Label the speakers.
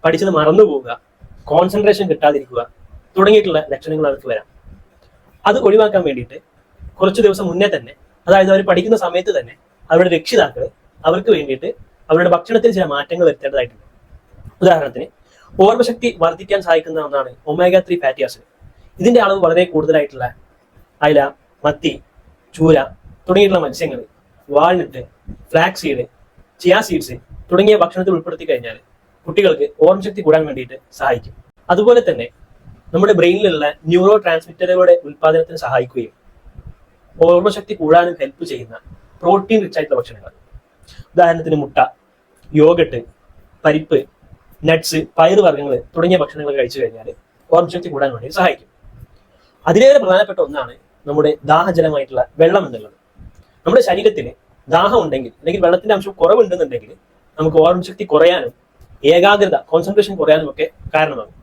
Speaker 1: പഠിച്ചത് മറന്നു പോവുക, കോൺസെൻട്രേഷൻ കിട്ടാതിരിക്കുക തുടങ്ങിയിട്ടുള്ള ലക്ഷണങ്ങൾ അവർക്ക് വരാം. അത് ഒഴിവാക്കാൻ വേണ്ടിയിട്ട് കുറച്ച് ദിവസം മുന്നേ തന്നെ, അതായത് അവർ പഠിക്കുന്ന സമയത്ത് തന്നെ അവരുടെ രക്ഷിതാക്കൾ അവർക്ക് വേണ്ടിയിട്ട് അവരുടെ ഭക്ഷണത്തിൽ ചില മാറ്റങ്ങൾ വരുത്തേണ്ടതായിട്ടുണ്ട്. ഉദാഹരണത്തിന്, ഓർമ്മശക്തി വർദ്ധിക്കാൻ സഹായിക്കുന്ന ഒന്നാണ് omega-3 ഫാറ്റി ആസിഡ്. ഇതിന്റെ അളവ് വളരെ കൂടുതലായിട്ടുള്ള അയല, മത്തി, ചൂര തുടങ്ങിയിട്ടുള്ള മത്സ്യങ്ങൾ, walnut, flax seed, chia seeds തുടങ്ങിയ ഭക്ഷണത്തിൽ ഉൾപ്പെടുത്തി കഴിഞ്ഞാൽ കുട്ടികൾക്ക് ഓർമ്മശക്തി കൂടാൻ വേണ്ടിയിട്ട് സഹായിക്കും. അതുപോലെ തന്നെ നമ്മുടെ ബ്രെയിനിലുള്ള ന്യൂറോ ട്രാൻസ്മിറ്ററുകളുടെ ഉൽപാദനത്തിന് സഹായിക്കുകയും ഓർമ്മശക്തി കൂടാനും ഹെൽപ്പ് ചെയ്യുന്ന പ്രോട്ടീൻ റിച്ച് ആയിട്ടുള്ള ഭക്ഷണങ്ങൾ, ഉദാഹരണത്തിന് മുട്ട, യോഗട്ട്, പരിപ്പ്, നട്ട്സ്, പയറുവർഗ്ഗങ്ങൾ തുടങ്ങിയ ഭക്ഷണങ്ങൾ കഴിച്ചു കഴിഞ്ഞാൽ ഓർമ്മശക്തി കൂടാൻ വേണ്ടി സഹായിക്കും. അതിലേറെ പ്രധാനപ്പെട്ട ഒന്നാണ് നമ്മുടെ ദാഹജലമായിട്ടുള്ള വെള്ളം എന്നുള്ളത്. നമ്മുടെ ശരീരത്തിന് ദാഹം ഉണ്ടെങ്കിൽ അല്ലെങ്കിൽ വെള്ളത്തിന്റെ അംശം കുറവുണ്ടെന്നുണ്ടെങ്കിൽ നമുക്ക് ഓർമ്മശക്തി കുറയാനും ഏകാഗ്രത, കോൺസെൻട്രേഷൻ കുറയാനും ഒക്കെ കാരണമാകും.